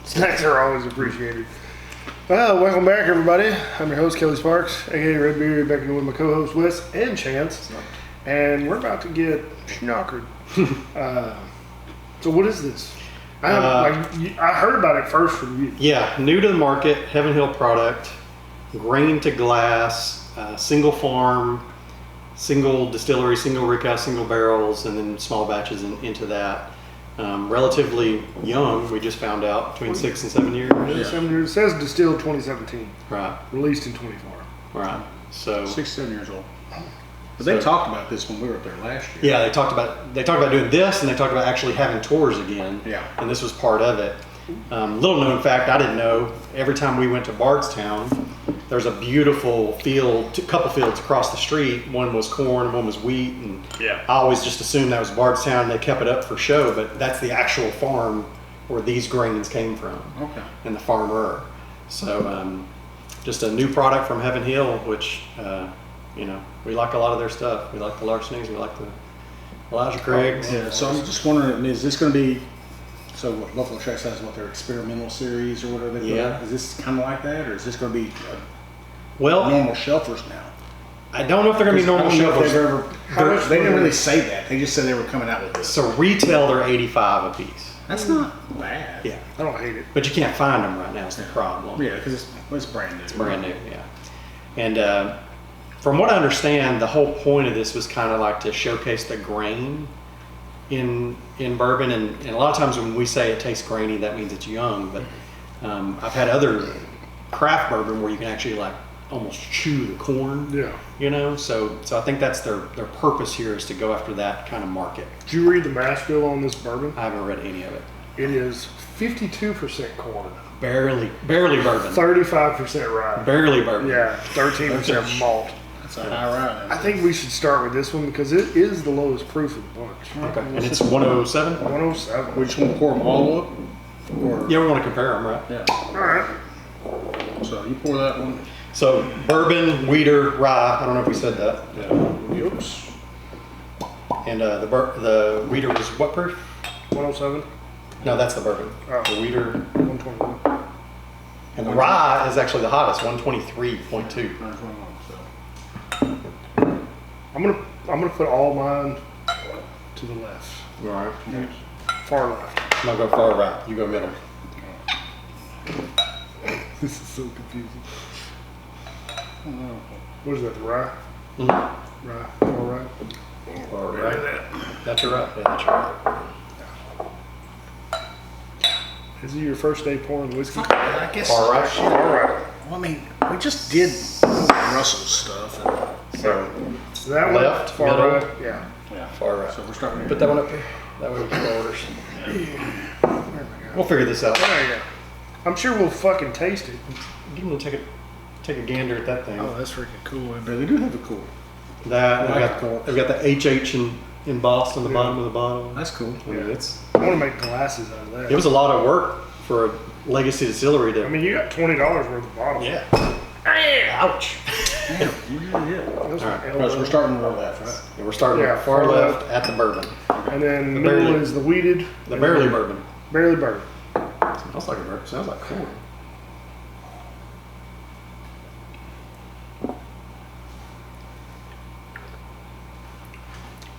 Snacks are always appreciated. Well, welcome back, everybody. I'm your host, Kelly Sparks, aka Redbeard, back here with my co-host Wes and Chance, and we're about to get schnockered. So, what is this? I heard about it first from you. Yeah, new to the market, Heaven Hill product, grain to glass, single farm, single distillery, single rickhouse, single barrels, and then small batches into that. Relatively young, we just found out, between 6 and 7 years. Yeah. 7 years. It says distilled 2017. Right. Released in 24. Right. So 6, 7 years old. But they talked about this when we were up there last year. Yeah, they talked about doing this, and they talked about actually having tours again. Yeah. And this was part of it. Little known fact, I didn't know. Every time we went to Bardstown, there's a beautiful field, couple fields across the street. One was corn, one was wheat, and Yeah. I always just assumed that was Bardstown. And they kept it up for show, but that's the actual farm where these grains came from. Okay. And the farmer. So just a new product from Heaven Hill, which we like a lot of their stuff. We like the Larcenys, we like the Elijah Craigs. Yeah, so I'm just wondering, is this going to be, so what Buffalo Trace has, what their experimental series or whatever they put out? Is this kind of like that, or is this going to be normal shelfers now? I don't know if they're going to be normal shelfers. They didn't really say that. They just said they were coming out with this. So retail, they're 85 a piece. That's not bad. Yeah. I don't hate it. But you can't find them right now is the problem. Yeah, because it's brand new. It's brand new, yeah. And from what I understand, the whole point of this was kind of like to showcase the grain in bourbon. And a lot of times when we say it tastes grainy, that means it's young. But I've had other craft bourbon where you can actually like almost chew the corn. Yeah. So I think that's their purpose here is to go after that kind of market. Did you read the mash bill on this bourbon? I haven't read any of it. It is 52% corn. Barely bourbon. 35% rye. Barely bourbon. Yeah, 13% malt. That's a high ride. I think we should start with this one because it is the lowest proof of the bunch. Okay. And it's 107? 107. We just want to pour them all up? Or, Yeah, we want to compare them, right? yeah. All right. So you pour that one. So bourbon, wheater, rye. I don't know if we said that. Yeah. Oops. And the wheater was what proof? 107. No, that's the bourbon. Oh. The wheater 121. and the rye is actually the hottest, 123.2. 921. So. I'm gonna put all mine to the left. All right. Yes. Far left. I'm gonna go far right. You go middle. This is so confusing. What is that, the rye? Mm-hmm. Rye. All right. Far right. That's your right. Yeah, that's your right. Is it your first day pouring whiskey? I guess. Far right. All right. Well, I mean, we just did Russell's stuff. So So that Left, one, far middle. right. Yeah. Yeah. far right. So we're starting here. Put that one up here. That way we can go orders. There we go. We'll figure this out. There you go. I'm sure we'll fucking taste it. Give them take a gander at that thing. Oh, that's freaking cool. Yeah, they do have a cool. That I like the they've got the HH embossed on the bottom of the bottle. That's cool. I mean, I want to make glasses out of that. it was a lot of work for a legacy distillery to. I mean, you got $20 worth of bottles. Yeah. Ouch. Yeah, you really did. Those All are right. elbow. So we're starting with all that, right? And we're starting Yeah, far far left left. at the bourbon. And then The middle barely- is the weeded. The and barely then bourbon. Barely bourbon. Smells like a bourbon. Sounds like corn.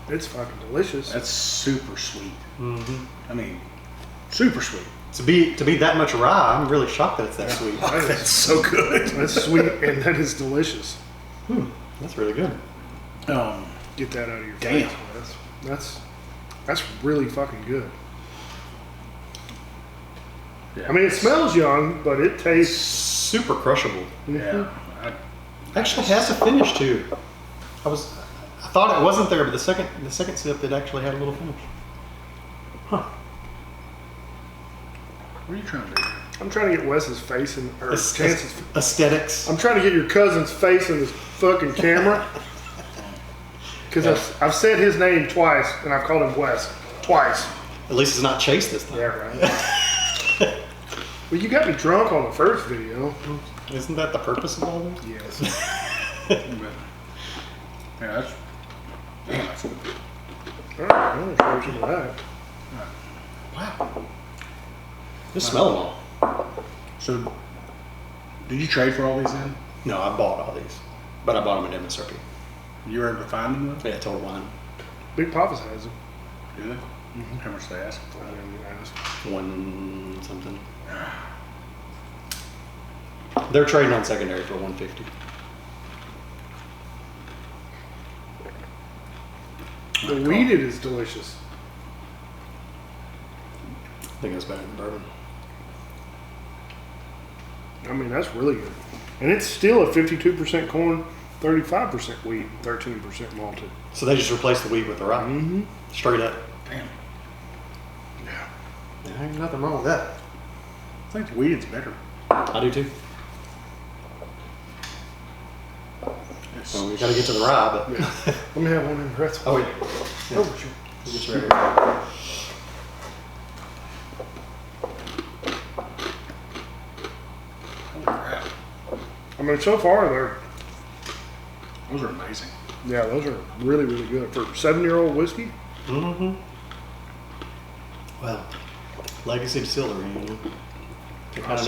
It's fucking delicious. That's super sweet. Mm-hmm. I mean, super sweet. To be that much rye, I'm really shocked that it's that sweet. That's so good. That's sweet and that is delicious. That's really good. Get that out of your Damn. face. That's really fucking good. Yeah. I mean, it smells young, but it tastes. Super crushable. Yeah. Actually has a finish too. I thought it wasn't there, but the second sip it actually had a little finish. Huh. What are you trying to do? I'm trying to get Wes's face in, or Chance's. Aesthetics. I'm trying to get your cousin's face in this fucking camera. Because I've said his name twice, and I've called him Wes twice. At least it's not Chase this time. Yeah, right. Well, you got me drunk on the first video. Isn't that the purpose of all this? Yes. Yeah, that's good. All right, I'm gonna show you that. Wow. Just smell them all. So, did you trade for all these then? No, I bought all these, but I bought them at MSRP. You were able to find them though? Yeah, Total Wine. Big Papa's has them. Do they? How much they ask for? I didn't even ask. One something. They're trading on secondary for 150. The weeded is delicious. I think it's better than bourbon. I mean, that's really good. And it's still a 52% corn, 35% wheat, 13% malted. So they just replaced the wheat with the rye. Mm-hmm. Straight up. Damn. Yeah. Yeah, ain't nothing wrong with that. I think the weed's better. I do too. It's, So we got to get to the rye, but. Let me have one in the rest. Oh, yeah. Oh, sure. We'll get you ready. holy crap. I mean, so far, Those are amazing. those are really, really good. For 7-year-old whiskey, Mm-hmm. Well, legacy distillery, you know. They kind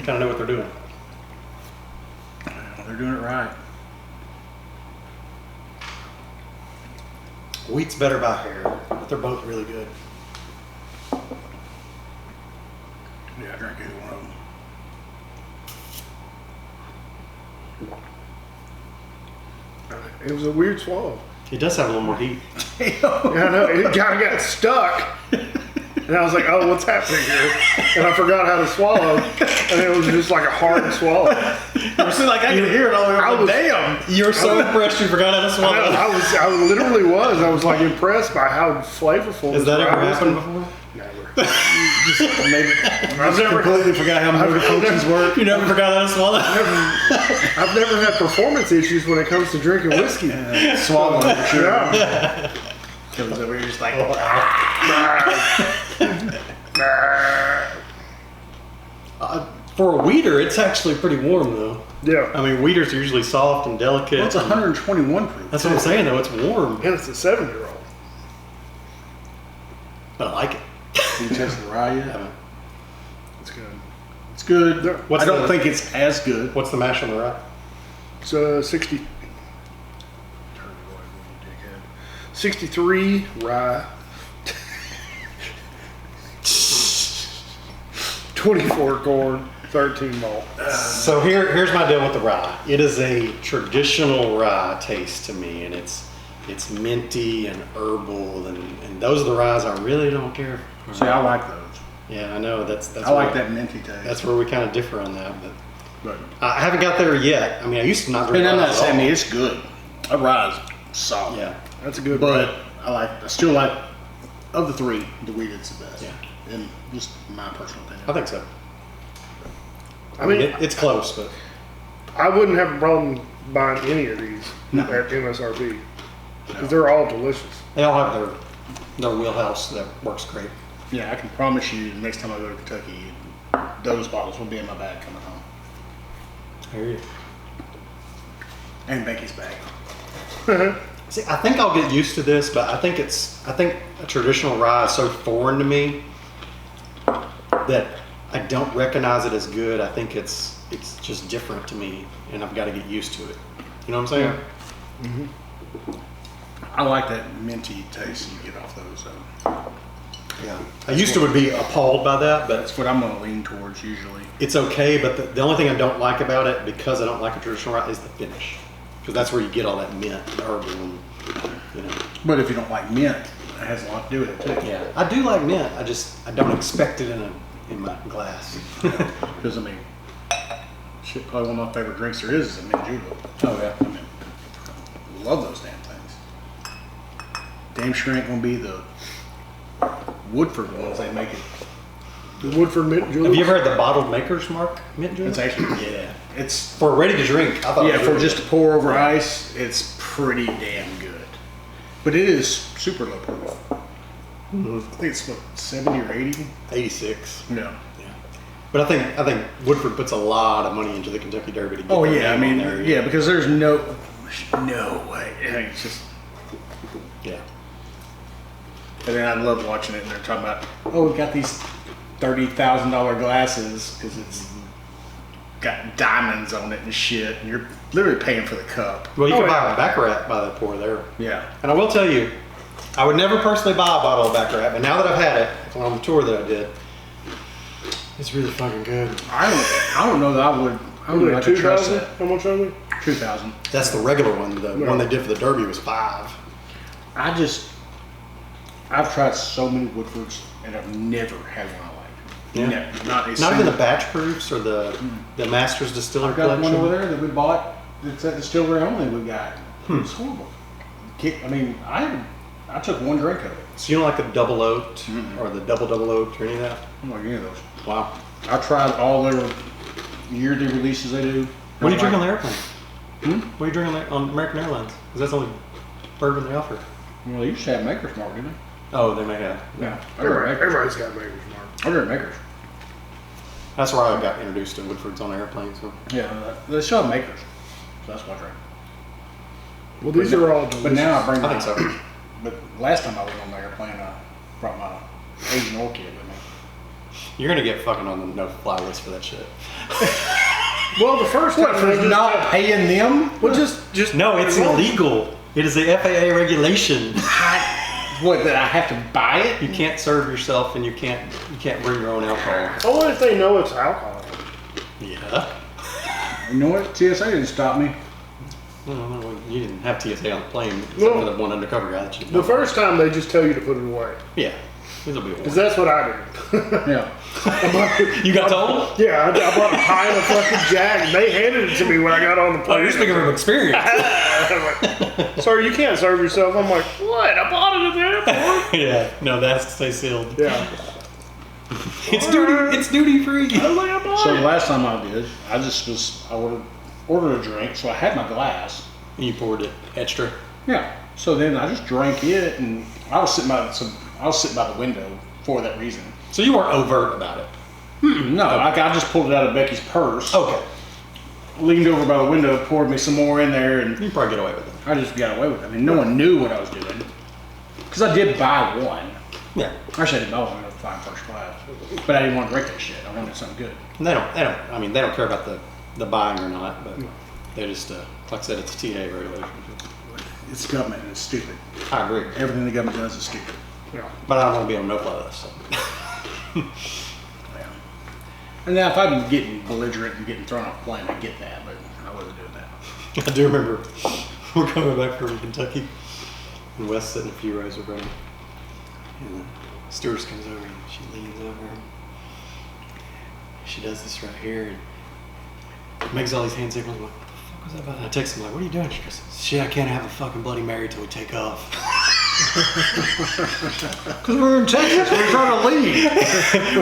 of know what they're doing. They're doing it right. Wheat's better by hair, but they're both really good. Yeah, I drank either one of them. it was a weird swallow. It does have a little more heat. Yeah, I know. It kind of got stuck. And I was like, oh, what's happening here? And I forgot how to swallow. And it was just like a hard swallow. It seemed like I could hear it all the way I was- Damn! You're so impressed you forgot how to swallow. I literally was. I was like impressed by how flavorful. Has this that ever rye was. happened before? Never. Maybe, I've never completely forgot how motor functions work. You never forgot how to swallow? I've never had performance issues when it comes to drinking whiskey. Swallowing for sure. Yeah. Comes over here just like, For a weeder, it's actually pretty warm though. Yeah. I mean, weeders are usually soft and delicate. well, it's 121 proof. That's what I'm saying though, it's warm. And it's a 7-year-old. But I like it. You tasted the rye yet? It's good. It's good. Yeah. What's I don't the- think it's as good. What's the mash on the rye? It's 60. Turn it away, you dickhead. 63 rye. 24 corn, 13 malt. So here's my deal with the rye. It is a traditional rye taste to me, and it's minty and herbal, and those are the ryes I really don't care for. See, I like those. Yeah, I know that's I like where- that minty taste. That's where we kind of differ on that, but But, I haven't got there yet. I mean, I used to not drink and I'm rye not at saying all. it's good. A rye is solid. Yeah, That's a good But I still like, of the three, the weeded's the best. Yeah. In just my personal opinion. I think so. I mean, it's close, but I wouldn't have a problem buying any of these No. at MSRP because they're all delicious. they all have their wheelhouse that works great. Yeah, I can promise you, the next time I go to Kentucky, those bottles will be in my bag coming home. I hear you. And Becky's bag. See, I think I'll get used to this, but I think a traditional rye is so foreign to me that I don't recognize it as good. I think it's just different to me, and I've got to get used to it. You know what I'm saying? I like that minty taste you get off those. Yeah. I used to be appalled by that, but That's what I'm going to lean towards usually. it's okay. But the only thing I don't like about it, because I don't like a traditional rye, is the finish. Because that's where you get all that mint and herbal and, you know. But if you don't like mint, it has a lot to do with it too. Yeah. I do like mint. I don't expect it in my glass. Because I mean, shit, probably one of my favorite drinks there is a mint julep. Oh, yeah. I mean, love those damn things. Damn sure ain't gonna be the Woodford ones they make it. The Woodford mint julep. Have you ever had the bottled maker's mark mint julep? It's actually Yeah. it's For ready to drink, I thought. it yeah was for really just to good. pour over ice. It's pretty damn good, but it is super low proof. I think it's what 70 or 80. 86. Yeah. Yeah. But I think Woodford puts a lot of money into the Kentucky Derby to get Oh their yeah, I name mean on there. yeah, because there's no way. I mean, it's just. Yeah. And then I love watching it, and they're talking about, oh, we've got these $30,000 glasses because it's got diamonds on it and shit, and you're literally paying for the cup. Well, you can buy a Baccarat by the pour there. Yeah. And I will tell you, I would never personally buy a bottle of Baccarat, but now that I've had it on the tour that I did, it's really fucking good. I don't know that I would. I would like to trust it. How much are they? 2,000. That's the regular one. The one they did for the Derby was $5. I've tried so many Woodfords and I've never had one I like. Yeah. Never. Not even the batch proofs or the Masters Distiller I've got collection. one over there that we bought. It's at distillery only. We got. It's horrible. I mean, I took one drink of it. So you don't like the double oaked or the double oaked or any of that? I don't like any of those. Wow. I tried all their yearly releases they do. What do you drink on the airplane? What are you drinking on American Airlines? Because that's the only bourbon they offer. Well, they used to have Maker's Mark, didn't they? Oh, they may have. Yeah. Everybody's got Maker's Mark. I drink Maker's. That's where I got introduced to Woodford's on the airplane. So Yeah, they still have Maker's. So that's what I drink. Well, these are all delicious. But now I bring I think so. But last time I was on the airplane, I brought my Asian orchid with me. You're gonna get fucking on the no-fly list for that shit. Well, the first time For not paying them? Well, just No, it's illegal. It is the FAA regulation. What, that I have to buy it? You can't serve yourself, and you can't bring your own alcohol. Only if they know it's alcohol. Yeah. You know what? TSA didn't stop me. Well, you didn't have TSA on the plane, except Well, for the one undercover guy that you. The first time they just tell you to put it away. Yeah. This'll be a Because one. that's what I did. Yeah. You got told? Yeah, I bought a pint of fucking Jack. And they handed it to me when I got on the Oh, plane. you're speaking from experience. Sir, you can't serve yourself. I'm like, what? I bought it at the airport. Yeah. No, that's to stay sealed. Yeah. It's duty free. I was like, I bought So it. the last time I did, I ordered a drink, so I had my glass. And you poured it extra. Yeah. So then I just drank it, and I was sitting by the window for that reason. So you weren't overt about it. No, I just pulled it out of Becky's purse, Okay. leaned over by the window, poured me some more in there, and You can probably get away with it. I just got away with it. I mean, no one knew what I was doing. Because I did buy one. Yeah. Actually, I didn't buy one. I was flying first class. But I didn't want to drink that shit. I wanted something good. And they don't care about the buying or not, but they just, like I said, it's a TA regulation. It's government and it's stupid. I agree. Everything the government does is stupid. Yeah. But I don't want to be on no-fly list. So. Yeah. And now if I'm getting belligerent and getting thrown off a plane, I get that, but I wasn't doing that. I do remember we're coming back from Kentucky, and Wes sitting a few rows over, and the stewardess comes over and she leans over. And she does this right here and makes all these hand signals. I'm like, what the fuck was that about? And I text him like, what are you doing? She goes, shit, I can't have a fucking Bloody Mary till we take off. Because we're in Texas, we're trying to leave.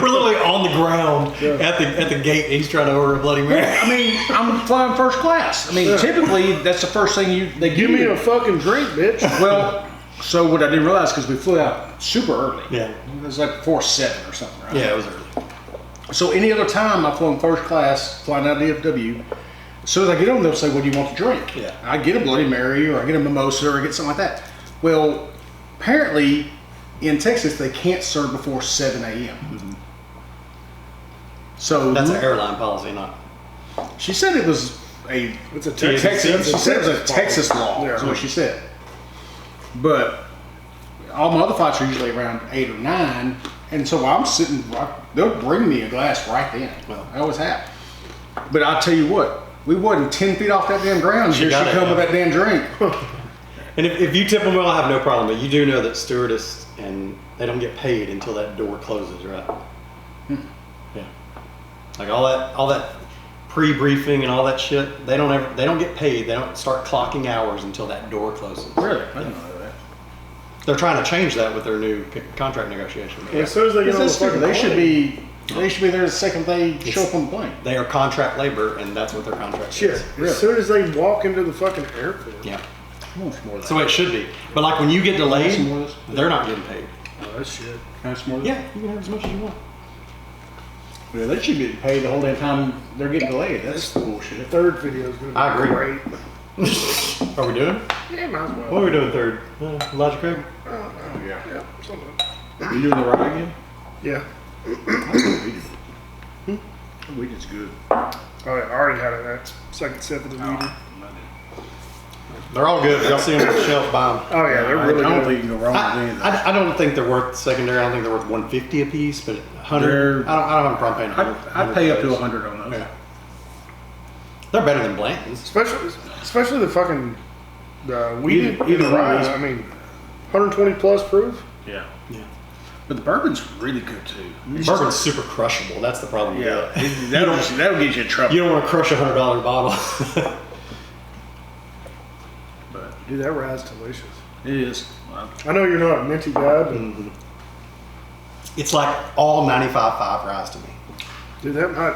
We're literally on the ground at the gate. And he's trying to order a Bloody Mary. I mean, I'm flying first class. I mean, typically that's the first thing they Give me a fucking drink, bitch. Well, so what I didn't realize, because we flew out super early. Yeah. It was like 4:07 or something, right? Yeah, it was early. So any other time I've flown first class, flying out of DFW, as soon as I get on, they'll say, what do you want to drink? Yeah. I get a Bloody Mary, or I get a mimosa, or I get something like that. Well, apparently in Texas, they can't serve before 7 a.m. So That's an airline policy, not. she said it was It's a Texas. Texas. She said it was a Texas law. Yeah. Is what she said. But all my other flights are usually around 8 or 9, and so while I'm sitting, they'll bring me a glass right then. Well. I always have. But I'll tell you what, we wasn't 10 feet off that damn ground. Here she got it, come yeah. with that damn drink. And if you tip them well, I have no problem. But you do know that stewardess and they don't get paid until that door closes, right? Yeah. Like all that pre-briefing and all that shit. They don't get paid. They don't start clocking hours until that door closes. Really? I didn't know that. They're trying to change that with their new contract negotiation. As soon as they get on the fucking They plane. should be there the second they show up on the plane. They are contract labor, and that's what their contract Shit. is. Really? As soon as they walk into the fucking airport. Yeah. I want some more of That's that. the way it should be. But like when you get delayed, Some more of this? they're not getting paid. Oh, that's shit. Can I have some more of that? Yeah, you can have as much as you want. Yeah, they should be paid the whole damn time they're getting delayed. That's bullshit. The third video is going to be I agree. great. Are we doing? Yeah, might as well. What are we doing third? Elijah Craig? Oh, yeah. Yeah, something. You doing the ride again? Yeah. Weed is good. Oh yeah, I already had that second sip of the weed. They're all good. Y'all see them on the shelf, buy them. Oh yeah, they're really I don't good. think you can go wrong with any. I don't think they're worth secondary. I don't think they're worth $150 a piece, but 100. I don't have a problem paying 100. I'd pay up to 100 on those. Yeah. They're better than Blanton's. Especially the fucking the weed Either one of rye. these. I mean, 120 plus proof. Yeah. Yeah. But the bourbon's really good too. Bourbon's super crushable. That's the problem. Yeah. With it. That'll get you in trouble. You don't want to crush a $100 bottle. But Dude, that rye's delicious. it is. I know you're not a minty guy, but It's like all 95.5 rye to me. dude, that might.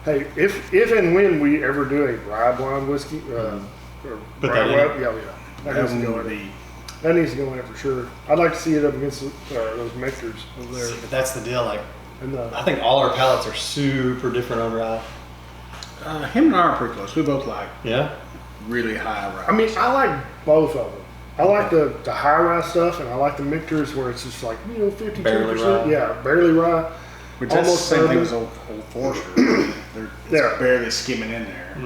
Hey, if and when we ever do a rye blonde whiskey, or Put rye that in. rye, yeah, that That needs to one go would in. be. That needs to go in there for sure. I'd like to see it up against those mixers over there. See, but that's the deal. Like, And I think all our palates are super different on rye. Him and I are pretty close. We both like Yeah. really high rye. I mean, I like both of them. I like the high rye stuff, and I like the mixers where it's just like 52%. Barely rye. Yeah, barely rye. Which that's almost the same thing bourbon. as Old Forester. It's Yeah. barely skimming in there.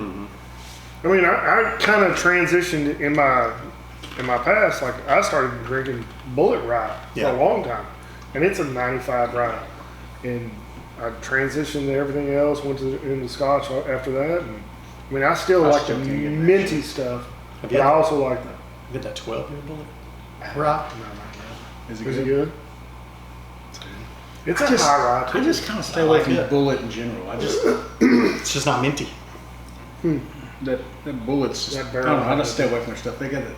I mean, I kind of transitioned in my past. Like I started drinking Bullet Rye for Yeah. a long time, and it's a 95 rye. And I transitioned to everything else. Went into Scotch after that. And I mean, I still like still the can't get that minty stuff, Have but you I had, also like the. you had that 12-year bullet? Rye? Is it Is good? it good? It's I a just, high rye. I Too. just kind of stay I away like from it. Bullet in general. I just It's just not minty. that Bullet's. That I barrel don't know. I habit. just stay away from their stuff. They got that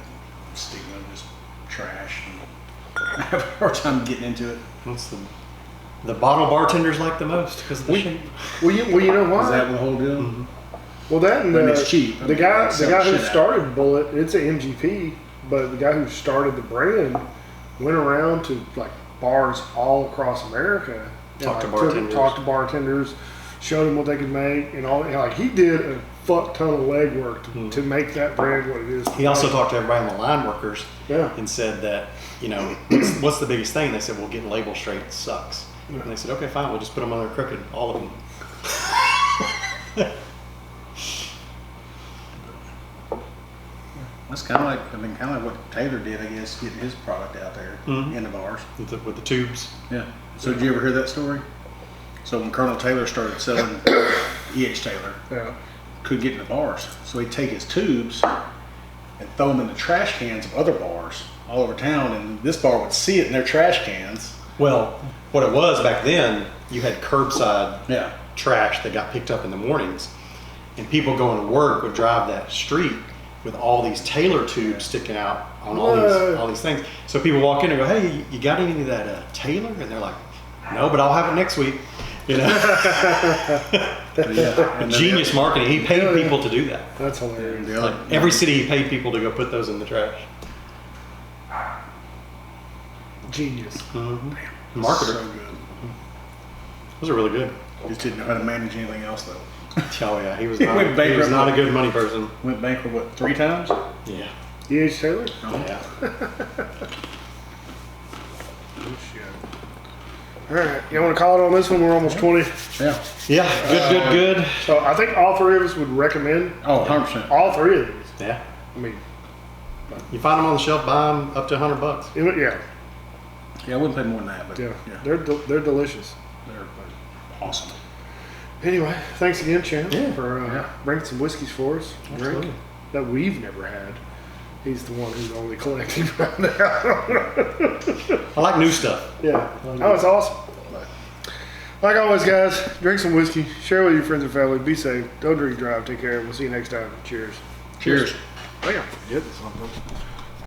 stigma of just trash. And I have a hard time getting into it. What's the bottle bartenders like the most because of the shape. Well, you know why? Is that the whole deal? Well, that and I mean, it's cheap. I the mean, guy, they the sell guy who shit out. started Bullet, it's an MGP, but the guy who started the brand went around to like bars all across America, and, Talk to like, bartenders. talked to bartenders, showed them what they could make, and all. And, like he did a fuck ton of legwork to make that brand what it is. He also talked to everybody on the line workers Yeah. and said that, what's the biggest thing? They said, well, getting labels straight sucks. And they said, okay, fine, we'll just put them on there crooked, all of them. That's kind of like what Taylor did, I guess, getting his product out there in the bars. With the tubes. Yeah. So did you ever hear that story? So when Colonel Taylor started selling E.H. Taylor, Yeah. couldn't get in the bars, so he'd take his tubes and throw them in the trash cans of other bars all over town, and this bar would see it in their trash cans. Well, what it was back then, you had curbside Yeah. trash that got picked up in the mornings, and people going to work would drive that street with all these Taylor tubes sticking out on all these things. So people walk in and go, "Hey, you got any of that Taylor?" And they're like, "No, but I'll have it next week." Yeah. And then Genius marketing. He paid people to do that. That's hilarious. The other, Like every city, he paid people to go put those in the trash. Genius. Marketer. So good. Those are really good. Just didn't know how to manage anything else though. Oh yeah, he was He not, went he was bankrupt. not a good money person. Went bankrupt what, 3 times? Yeah. E.H. Taylor? Yeah. Oh, shit. All right. You want to call it on this one? We're almost 20. Yeah. Yeah. Good. So I think all three of us would recommend Oh, 100%. all three of these. Yeah. I mean, You find them on the shelf, buy them up to $100. yeah. Yeah, I wouldn't pay more than that, but Yeah. yeah, They're delicious. they're awesome. Anyway, thanks again, Chan, Yeah. for bringing some whiskeys for us. to drink Absolutely. that we've never had. He's the one who's only collecting right now. I like new stuff. Yeah. Oh, it's awesome. Like always, guys, drink some whiskey, share with your friends and family, be safe, don't drink and drive, take care, and we'll see you next time. Cheers. Cheers. I think I'm forgetting something.